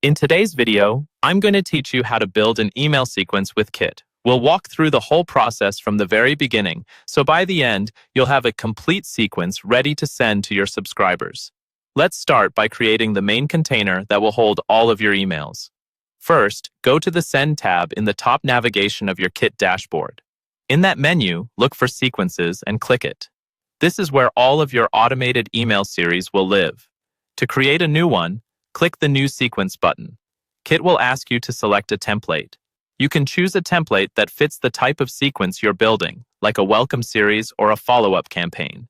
In today's video, I'm going to teach you how to build an email sequence with Kit. We'll walk through the whole process from the very beginning, so by the end, you'll have a complete sequence ready to send to your subscribers. Let's start by creating the main container that will hold all of your emails. First, go to the Send tab in the top navigation of your Kit dashboard. In that menu, look for Sequences and click it. This is where all of your automated email series will live. To create a new one, click the New Sequence button. Kit will ask you to select a template. You can choose a template that fits the type of sequence you're building, like a welcome series or a follow-up campaign.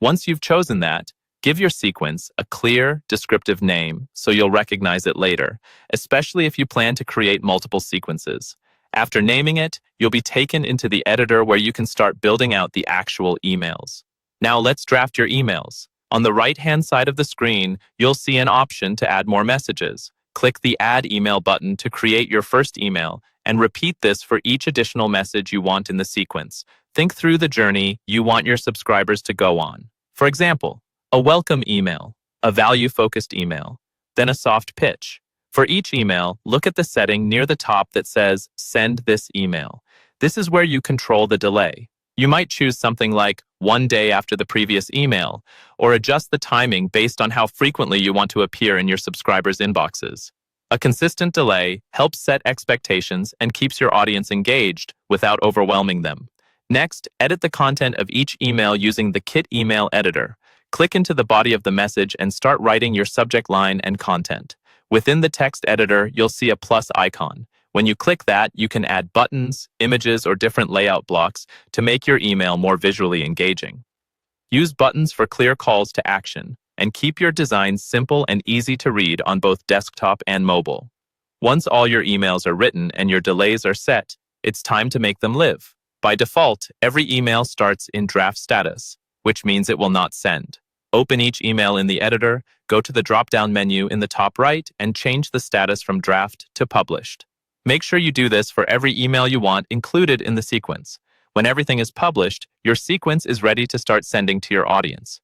Once you've chosen that, give your sequence a clear, descriptive name so you'll recognize it later, especially if you plan to create multiple sequences. After naming it, you'll be taken into the editor where you can start building out the actual emails. Now let's draft your emails. On the right-hand side of the screen, you'll see an option to add more messages. Click the Add Email button to create your first email, and repeat this for each additional message you want in the sequence. Think through the journey you want your subscribers to go on. For example, a welcome email, a value-focused email, then a soft pitch. For each email, look at the setting near the top that says Send this email. This is where you control the delay. You might choose something like 1 day after the previous email, or adjust the timing based on how frequently you want to appear in your subscribers' inboxes. A consistent delay helps set expectations and keeps your audience engaged without overwhelming them. Next, edit the content of each email using the Kit Email Editor. Click into the body of the message and start writing your subject line and content. Within the text editor, you'll see a plus icon. When you click that, you can add buttons, images, or different layout blocks to make your email more visually engaging. Use buttons for clear calls to action, and keep your designs simple and easy to read on both desktop and mobile. Once all your emails are written and your delays are set, it's time to make them live. By default, every email starts in draft status, which means it will not send. Open each email in the editor, go to the drop-down menu in the top right, and change the status from draft to published. Make sure you do this for every email you want included in the sequence. When everything is published, your sequence is ready to start sending to your audience.